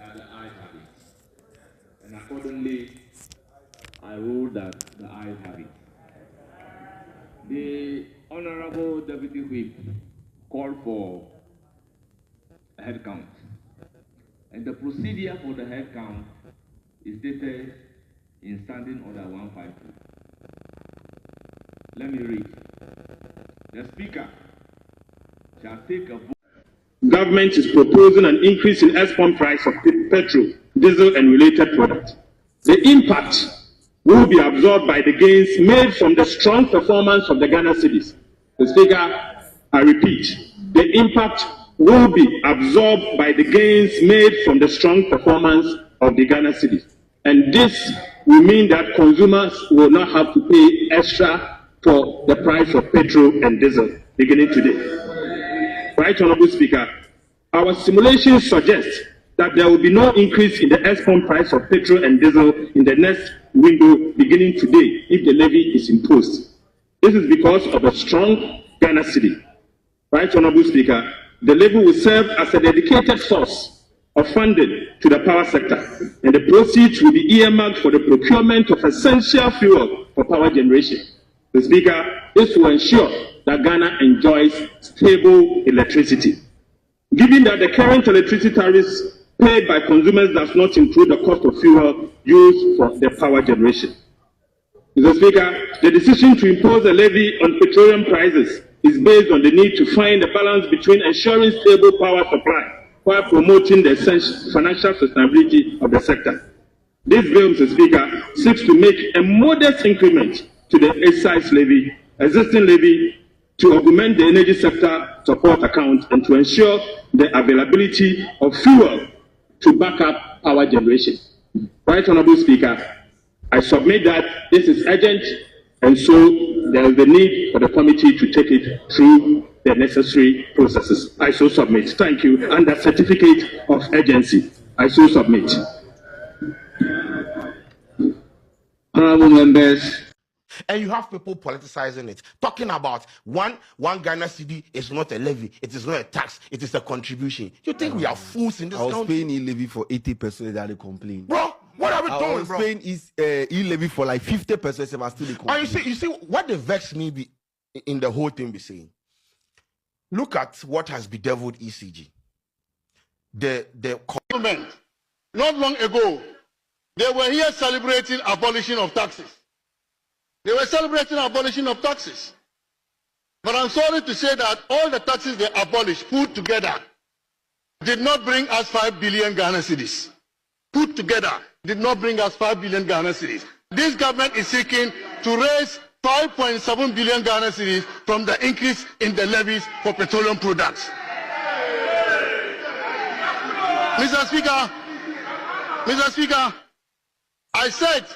that the ayes have it. And accordingly, I rule that the ayes have it. The Honorable Deputy Whip called for a head count. And the procedure for the head count is stated in Standing Order 152. Let me read. The Speaker shall take a vote. Government is proposing an increase in export price of petrol, diesel, and related products. The impact will be absorbed by the gains made from the strong performance of the Ghana cedis. The Speaker, I repeat, the impact will be absorbed by the gains made from the strong performance of the Ghana cedis. And this will mean that consumers will not have to pay extra for the price of petrol and diesel beginning today. Right, Honorable Speaker, our simulations suggest that there will be no increase in the export price of petrol and diesel in the next window beginning today if the levy is imposed. This is because of a strong Ghana cedi. Right, Honorable Speaker, the levy will serve as a dedicated source of funding to the power sector, and the proceeds will be earmarked for the procurement of essential fuel for power generation. The Speaker, this will ensure that Ghana enjoys stable electricity. Given that the current electricity tariffs paid by consumers does not include the cost of fuel used for the power generation. Mr. Speaker, the decision to impose a levy on petroleum prices is based on the need to find a balance between ensuring stable power supply while promoting the financial sustainability of the sector. This bill, Mr. Speaker, seeks to make a modest increment to the excise levy, existing levy, to augment the energy sector support account and to ensure the availability of fuel to back up power generation. Right, Honorable Speaker, I submit that this is urgent, and so there is the need for the committee to take it through the necessary processes. I so submit. Thank you. Under certificate of urgency, I so submit. Honorable members. And you have people politicizing it, talking about one Ghana cedi is not a levy, it is not a tax, it is a contribution. You think we are fools in this country? I was paying E-Levy for 80% that they complain. Bro, what are we doing, I was paying E-Levy for like 50% and I still complain. And you see what the vex me be in the whole thing be saying. Look at what has bedeviled ECG. The government, not long ago, they were here celebrating abolition of taxes. They were celebrating abolition of taxes. But I'm sorry to say that all the taxes they abolished, put together, did not bring us 5 billion Ghana cedis. Put together, did not bring us 5 billion Ghana cedis. This government is seeking to raise 5.7 billion Ghana cedis from the increase in the levies for petroleum products. Mr. Speaker, I said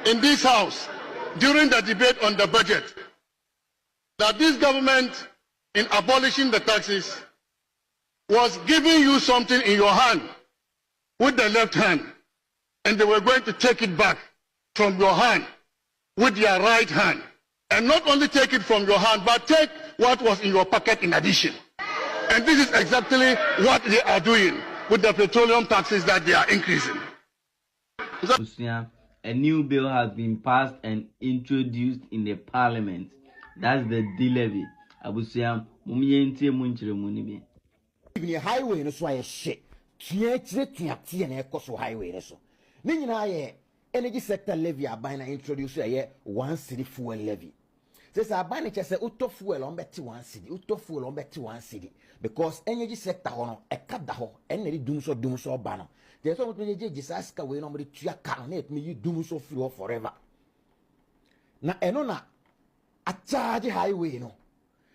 in this house, during the debate on the budget, that this government, in abolishing the taxes, was giving you something in your hand with the left hand, and they were going to take it back from your hand with their right hand. And not only take it from your hand, but take what was in your pocket in addition. And this is exactly what they are doing with the petroleum taxes that they are increasing. A new bill has been passed and introduced in the parliament. That's the E-Levy. Abusiam, mumienti munchire munibi. Even a highway no so I shit. Tiati and echo highway so. Nina energy sector levy are buying introduce a 1 cedi fuel levy. Says I buy just say uto fuel on betty 1 cedi, uto fuel on betty 1 cedi. Because energy sector on a cadaho, any Dumsor banner. There's something just ask away nobody to your carnet me you Dumsor fuel forever. Na enona a charge highway no.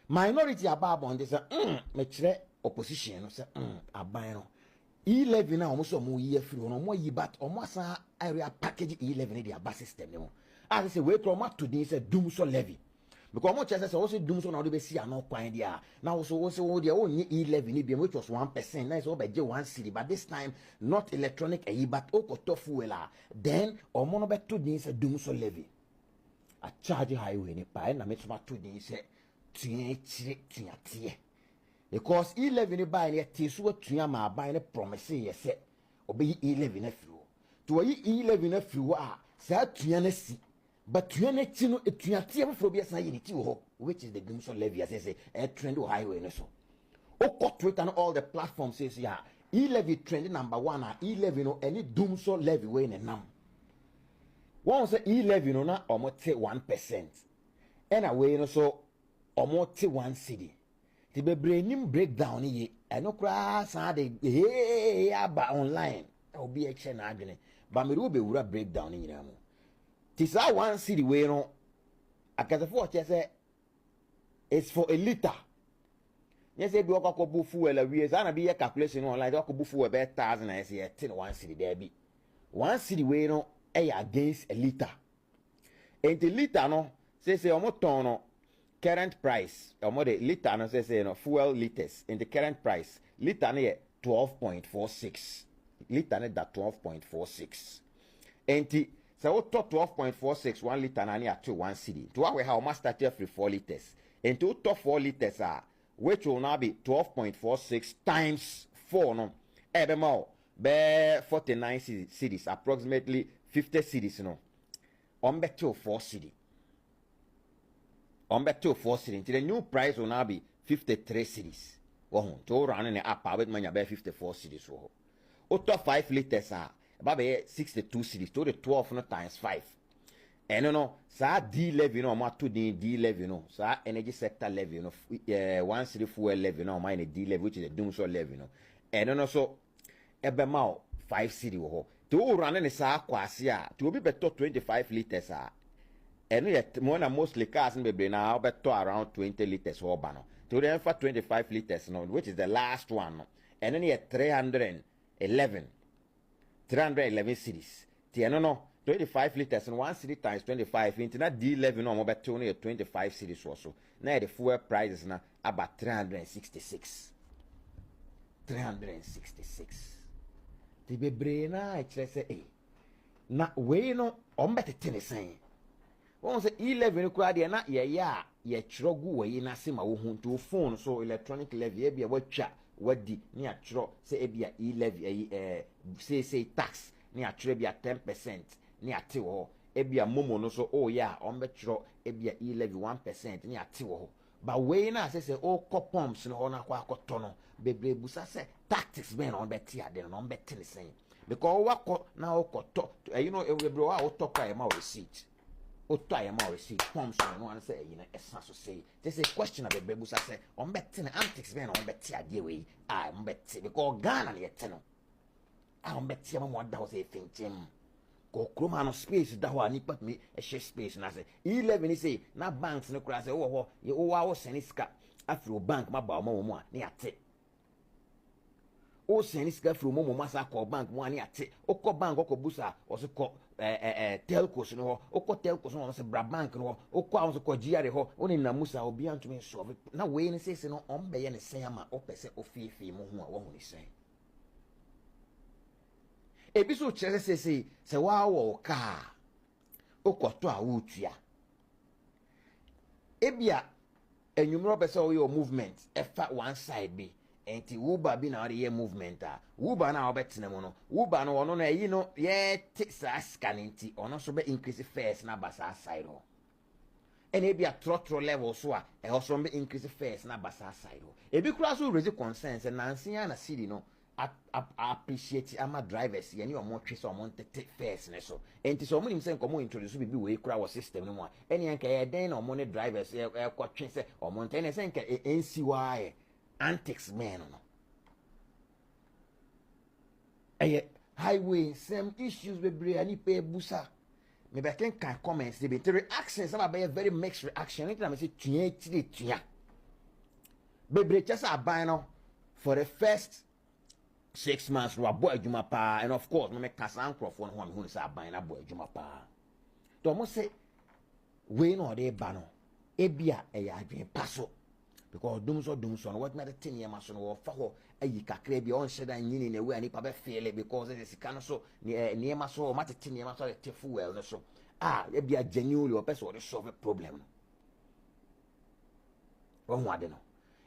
Minority above on this me opposition say a buy no. E-Levy na almost more year free no more but almost area package E-Levy in their bus system no. As I say wait from up to this Dumsor Levy. Because much as I also Dumsor now they see no point there. Now also their own E-Levy which was 1%. Now it's over 1 cedi, but this time not electronic but oko fuel. Then or mono bet to this Dumsor Levy. A charge highway ni pa na metuma to this tie. Because E-Levy ni buy ni tisu tuya ma buy ni promise yes. obeyi E-Levy na firi ho to yi E-Levy na firi ho a saa tua na si but tua na ti no etua tie before bi asan yi ni ti ho which is the Dumsor Levy as say trend highway no so o Twitter and all the platforms says yeah E-Levy trend number 1 a E-Levy no any Dumsor Levy we ne nam one say E-Levy no na omo te 1% and away no so omo te 1 cedi the bebre nim breakdown ye eno kra san de hey aba online obi e che na adwene ba me ru be wura breakdown ni nyina mo ti sa 1 cedi we no akasefo che say it's for a liter. Yes, if you walk up fuel a years, and be a calculation online, walk up fuel about 1,000 I say 1 cedi there be 1 cedi way no against a liter. And the liter no say almost ton current price almost the liter no say no fuel liters in the current price liter no 12.46 liter no that 12.46 and the so what 12.46 1 liter na near to 1 cedi to we how much start free 4 liters and to 4 liters are which will now be 12.46 times 4 no ebe more be 49 cedis approximately 50 cedis no on back to 4 cedi on back to 4 cedi the new price will now be 53 cedis to run in the up with money about 54 cedis so to 5 liters are about 62 cedis to the 12 no times 5 and no sa D-Levy no ma to the D-Levy no sa energy sector levy no 1 cedi fuel levy no mine D-Levy which is the Dumsor Levy no and no so ebe ma 5 cedi wo to run in sa kwase a to be better 25 liters a and yet more than mostly cars in be now better around 20 liters or no to then for 25 liters no which is the last one no and then 311 cedis no 25 liters and 1 cedi times 25 into that D-Levy no more better only 25 cedis or so now the fuel prices now about 366 the bebre na I say eh na we no on better tennis one say E-Levy no kwa de na ye chrogu we na se ma wo hunto phone so electronic levy e bia watwa wadi ni atro say e bia E-Levy say tax ni atro bia 10% ni ate wo e bia momo no so oh yeah on betro e bia E-Levy 1% ni ate wo ba we na say o pumps no na kwa akoto no bebre busa say tactics men on beti ade no on beti ni sen because wako na okoto you know e bebre wa otoka e ma receipt otoka e ma receipt pumps no one say you know esa so say this is question of bebre busa say on beti ni antics men on beti ade we on beti because Ghana ni ete no on beti ma mo da ho say finchim ko kroma no space da ho ani pat me e share space na say E-Levy ni say na banks no kra say wo wo seniska afro bank ma ba mo a na ate o seniska afro mo masa ko bank mo ani ate o ko bank o ko busa o so ko telcos no o ko telcos no so bra bank no o ko awon so ko giare ho o ni na musa obi antumi so na we ni say no on be ye ne sen ama o pese o fifi mo ho a wo hu ni sen ebi so chere se wa wo ka okoto a wotua ebia enwumro pese o your movement efa one side bi enti wuba bi na ye movement a wuba na obetene mo no wuba no ono na yi no ye sa scan enti ono so be increase fares na basa side ho ene ebia trotro level so a e also be increase fares na basa side ho ebi kura so raise concerns na ansia na city no appreciate ama drivers ye ni omo twe so omo tete first ne so enti so omo nim se nkomo introduce bibi we kura wo system no mo eni enka ye den na omo ne drivers ye ko twe se omo ntene se nka NCY antics men no highway some issues bebre ani pe busa me be kan comments they be reactions some be very mixed reaction anything I say tua bebre just aban no for the first 6 months no abo adwuma pa and of course no me kasa ankrofo no ho me hu say aban na abo adwuma pa to mo say we no dey ba no ebia ya adwen paso because Dumsor no what matter 10 years so no fa ho ayi kakra bia on sheda nyini na we ani pa be feel because it is kan so ne ma so matter 10 years so te fuel no so ebia genuinely o person solve a problem no o ho ade no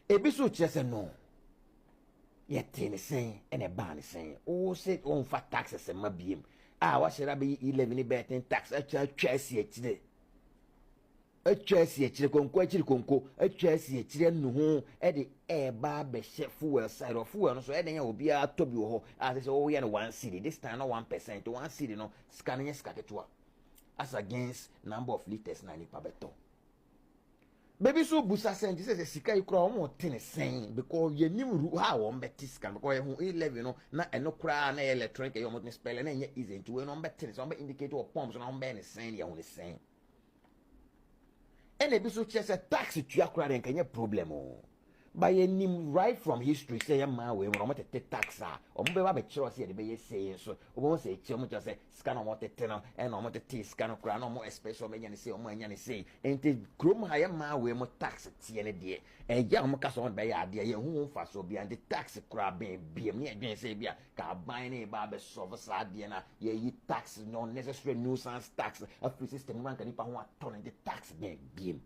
ebi so kire say no yɛte ne sɛn ɛna ɛbaa ne sɛn o sɛ ɔmfa taxes ma biem a wahyɛ da bɛyɛ E-Levy ne bɛyɛ tax atwa asi akyire konko akyire konko atwa asi akyire no ho ɛde ɛba bɛhyɛ fuel side of fuel no so ɛde nyɛ obiara tɔ bi wɔ hɔ a sɛ ɔyɛ no 1 cedi this time no 1% 1 cedi no sika no nyɛ sika ketewa as against number of liters na nipa bɛtɔ baby so busa send say sika ikura omo ten sen because ye nim ru ha wo mbeti sika because ye hu E-Levy no na eno kura na electronic ye omo ten spell na nye easy nti we no mbeti so mbe indicator of pumps na mbe ne sen ye hu ne sen ene bi so che say tax tua kura den kanye problem o by ye nim right from history say ye ma we mo tete tax a omo be ba be kire say ye be ye say so omo say kire mo say sika no mo tete no e no mo tete sika no kura no mo special me nya ne say omo anya ne say enti krom ha ye ma we mo tax tie ne de e ya omo ka so be ya de ye hu fa so bia the tax kura ben biem ne adwen say bia ka ban ne ba be solve sa de na ye yi tax no necessary nuisance tax a free system man kan nipa ho aton the tax ben biem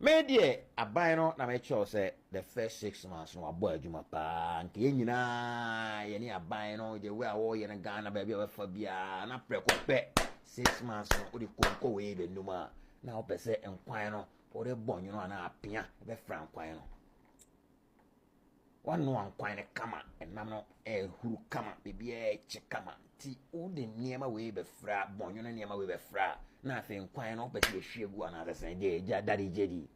media aban no na me cho say the first 6 months no abo adwuma pa nke nyina ye ni aban no the way awo ye na Ghana ba bia we fa bia na preko pe 6 months no odi konko we be numa na o pese enkwan no o de bonyo no na apia be fra nkwan no wanu ankwan ne kama enam no huru kama bibia eche kama ti o de niema we be fra bonyo no niema we be fra na afi nkwan no pese ehwie gu ana da san de daddy jedi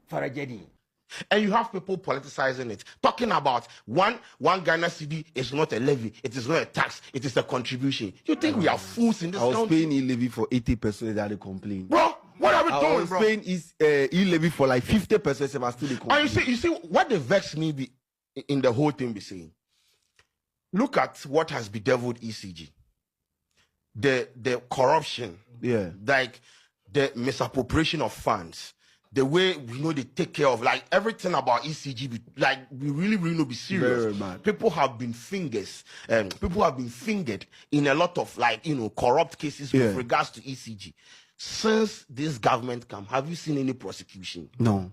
farajedi. And you have people politicizing it, talking about one Ghana cedi is not a levy, it is not a tax, it is a contribution. You think we are fools in this country? I was paying E-Levy for 80% that they complain. Bro, what are we doing, I was paying E-Levy for like 50% I still they complain. And you see what the vex me be in the whole thing be saying. Look at what has bedeviled ECG. The corruption, like the misappropriation of funds. The way we know they take care of like everything about ECG, like we really know be serious. Very bad. People have been fingered in a lot of like corrupt cases with regards to ECG. Since this government come, have you seen any prosecution? No.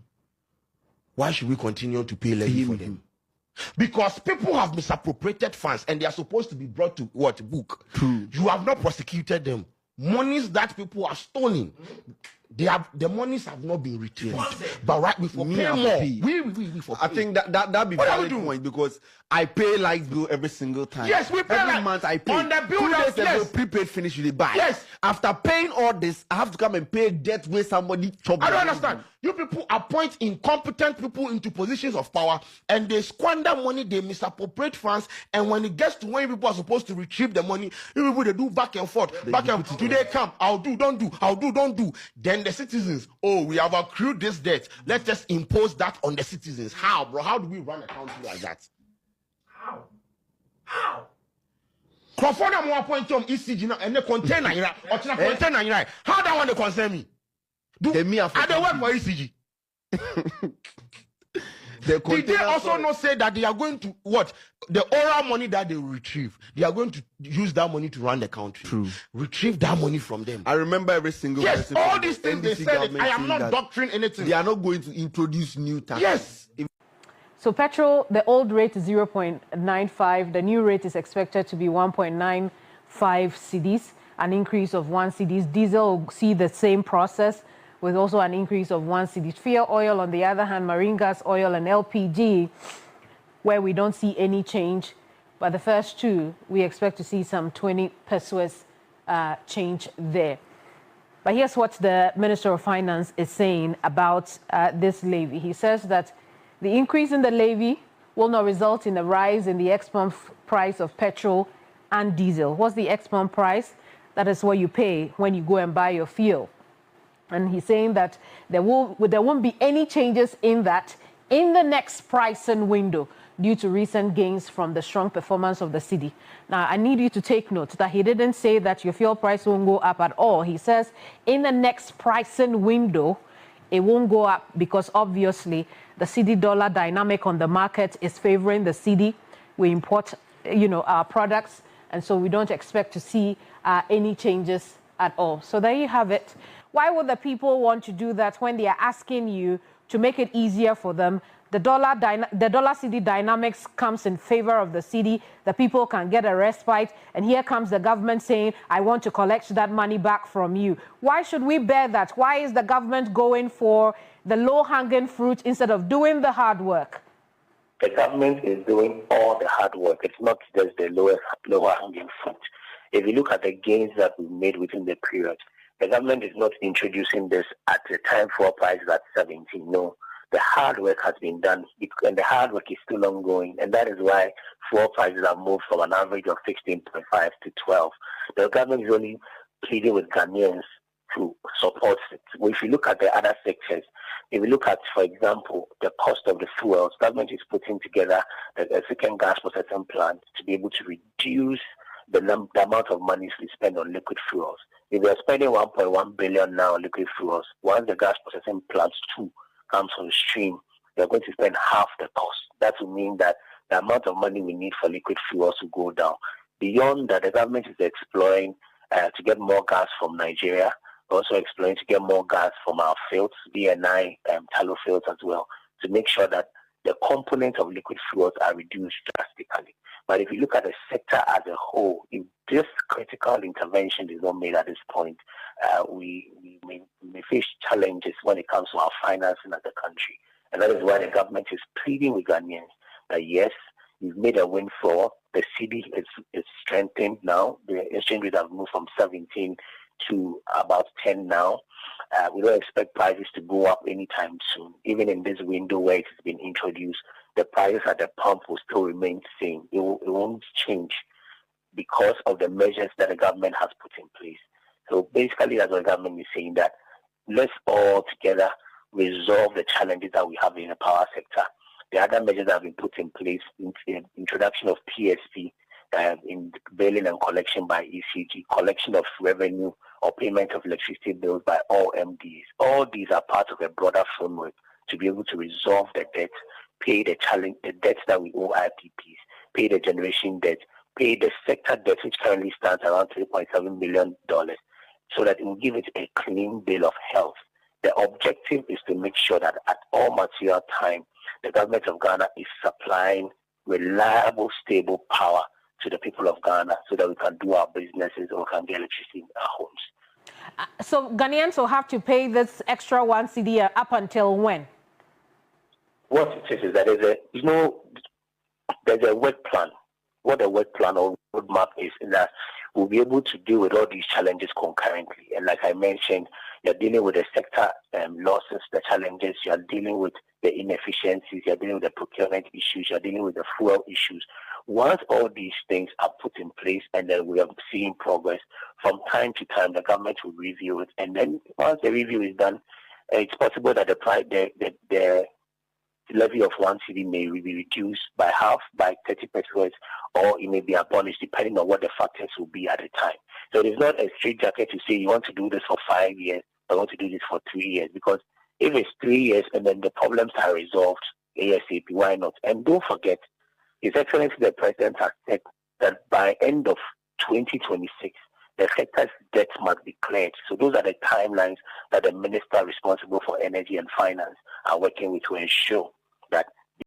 Why should we continue to pay levy for them? Because people have misappropriated funds and they are supposed to be brought to book. True. You have not prosecuted them. Monies that people are stealing. The monies have not been retrieved. But right before pay more. We for pay. I think that be valid point because I pay light bill every single time. Yes, we pay every month I pay. On the bill 2 days yes. ago, prepaid finish you buy. Yes. After paying all this, I have to come and pay debt where somebody chop. I don't understand. You people appoint incompetent people into positions of power and they squander money, they misappropriate funds, and when it gets to when people are supposed to retrieve the money, you people they do back and forth. Do they come? I'll do, don't do, I'll do, don't do. Then the citizens, oh, we have accrued this debt. Let's just impose that on the citizens. How, bro? How do we run a country like that? How? Crawford and one point on ECG now and the container, or container, how that one concern me? I don't work for ECG. Did they also not say that they are going to the oral money that they retrieve? They are going to use that money to run the country. True. Retrieve that money from them. I remember every single person. Yes, all these things they said. I am not doctrine anything. They are not going to introduce new taxes. Yes. So petrol, the old rate is 0.95. The new rate is expected to be 1.95 cedis, an increase of 1 cedis. Diesel will see the same process with also an increase of 1 cedi. Fuel oil, on the other hand, marine gas oil and LPG, where we don't see any change. But the first two, we expect to see some 20 pesos change there. But here's what the Minister of Finance is saying about this levy. He says that the increase in the levy will not result in a rise in the ex-pump price of petrol and diesel. What's the ex-pump price? That is what you pay when you go and buy your fuel. And he's saying that there won't be any changes in that in the next pricing window due to recent gains from the strong performance of the cedi. Now, I need you to take note that he didn't say that your fuel price won't go up at all. He says in the next pricing window, it won't go up because obviously the cedi dollar dynamic on the market is favoring the cedi. We import, our products, and so we don't expect to see any changes at all. So there you have it. Why would the people want to do that when they are asking you to make it easier for them the dollar cedi dynamics comes in favor of the cedi, the people can get a respite, and here comes the government saying, I want to collect that money back from you. Why should we bear that? Why is the government going for the low-hanging fruit instead of doing the hard work? The government is doing all the hard work. It's not just the lower-hanging fruit. If you look at the gains that we made within the period, the government is not introducing this at the time fuel price at 17. No, the hard work has been done, and the hard work is still ongoing, and that is why fuel prices have moved from an average of 16.5 to 12. The government is only pleading with Ghanaians to support it. Well, if you look at the other sectors, if you look at, for example, the cost of the fuels, government is putting together a second gas processing plant to be able to reduce the amount of money we spend on liquid fuels. If we are spending 1.1 billion now on liquid fuels, once the gas processing plant 2 comes on stream, we are going to spend half the cost. That will mean that the amount of money we need for liquid fuels will go down. Beyond that, the government is exploring to get more gas from Nigeria, also exploring to get more gas from our fields, BNI, tallow fields as well, to make sure that the components of liquid fuels are reduced drastically. But if you look at the sector as a whole, if this critical intervention is not made at this point, we may face challenges when it comes to our financing as a country. And that is why the government is pleading with Ghanaians that yes, we've made a windfall. The cedi is strengthened now. The exchange rate has moved from 17 to about 10 now. We don't expect prices to go up anytime soon. Even in this window where it has been introduced, the prices at the pump will still remain the same. It won't change because of the measures that the government has put in place. So basically, that's what the government is saying, that let's all together resolve the challenges that we have in the power sector. The other measures that have been put in place, introduction of PSP, in billing and collection by ECG, collection of revenue or payment of electricity bills by all MDs. All these are part of a broader framework to be able to resolve the debt, pay the debts that we owe IPPs, pay the generation debt, pay the sector debt, which currently stands around $3.7 billion, so that it will give it a clean bill of health. The objective is to make sure that at all material time, the government of Ghana is supplying reliable, stable power to the people of Ghana so that we can do our businesses or we can get electricity in our homes. So Ghanaians will have to pay this extra 1 cedi up until when? What it is that there's a work plan. What the work plan or roadmap is that we'll be able to deal with all these challenges concurrently. And like I mentioned, you're dealing with the sector losses, the challenges, you're dealing with the inefficiencies, you're dealing with the procurement issues, you're dealing with the fuel issues. Once all these things are put in place and then we are seeing progress, from time to time the government will review it. And then once the review is done, it's possible that the levy of 1 cedi may be reduced by half, by 30 pesos, or it may be abolished depending on what the factors will be at the time. So it's not a straitjacket to say you want to do this for 5 years, or you want to do this for 3 years, because if it's 3 years and then the problems are resolved ASAP, why not? And don't forget, His Excellency the President has said that by end of 2026, the sector's debt must be cleared. So those are the timelines that the minister responsible for energy and finance are working with to ensure that